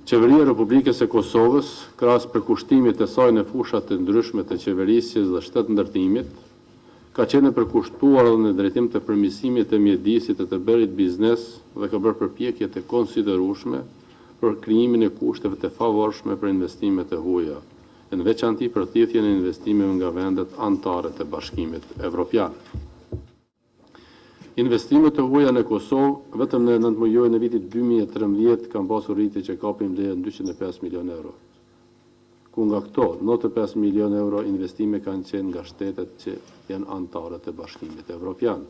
Qeveria e Republikës e Kosovës, krahas përkushtimit e saj në fushat të ndryshme të qeverisjes dhe shtetëndërtimit, ka qenë e përkushtuar edhe në drejtim të përmirësimit të mjedisit të bërit biznes dhe ka bërë përpjekje të konsiderueshme për krijimin e kushteve të favorshme për investimet e huaja, në veçanti për thithjen e investimeve nga vendet anëtare të Bashkimit Evropian. Investimet e huaja në Kosovë vetëm në 9 muajin e vitit 2013 kanë pasur rritje që kapin vlerën 205 milion euro. Ku nga këto 95 milion euro investime kanë qenë nga shtetet që janë anëtare të Bashkimit Evropian.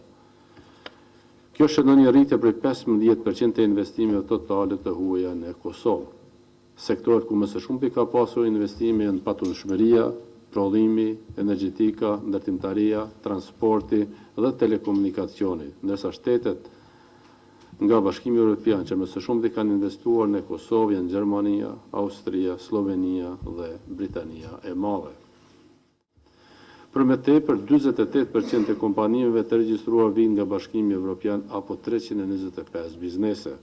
Kjo shënon një rritje prej 15% të investimeve totale të huaja në Kosovë. Sektoret ku më së shumti ka pasur investime janë patundshmëria, prodhimi, energjetika, ndërtimtaria, transporti dhe telekomunikacioni, ndërsa shtetet nga Bashkimi Evropian që më së shumti kanë investuar në Kosovë janë Gjermania, Austria, Slovenia dhe Britania e Madhe. Për më tepër, 48% e kompanive të regjistruar vijnë nga Bashkimi Evropian apo 325 biznese.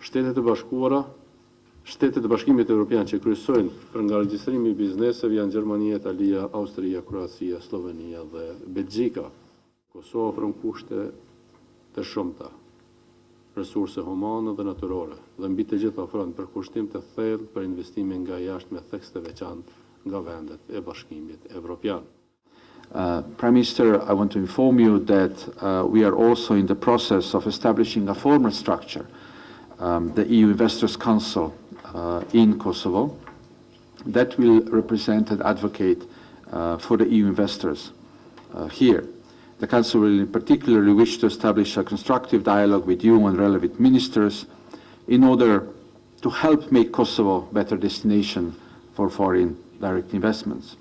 Shtetet e Bashkimit Evropian që kryesojnë për nga regjistrimi i bizneseve janë Gjermania, Italia, Austria, Kroacia, Slovenia dhe Belgjika. Kosova ofron kushte të shumta, resurse humane dhe natyrore, dhe mbi të gjitha ofron përkushtim të thellë për investime nga jashtë me theks të veçantë nga vendet e Bashkimit Evropian. Prime Minister, I want to inform you that we are also in the process of establishing a formal structure, the EU Investors Council in Kosovo, that will represent and advocate for the EU investors here. The Council will particularly wish to establish a constructive dialogue with you and relevant ministers in order to help make Kosovo a better destination for foreign direct investments.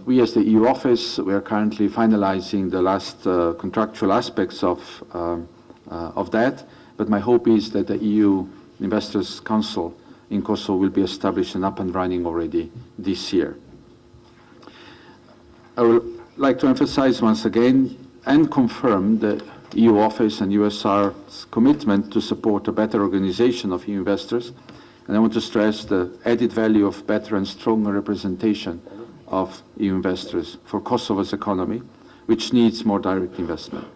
We as the EU office, we are currently finalizing the last contractual aspects of that, but my hope is that the EU Investors Council in Kosovo will be established and up and running already this year. I would like to emphasize once again and confirm the EU office and USR's commitment to support a better organization of EU investors, and I want to stress the added value of better and stronger representation of EU investors for Kosovo's economy, which needs more direct investment.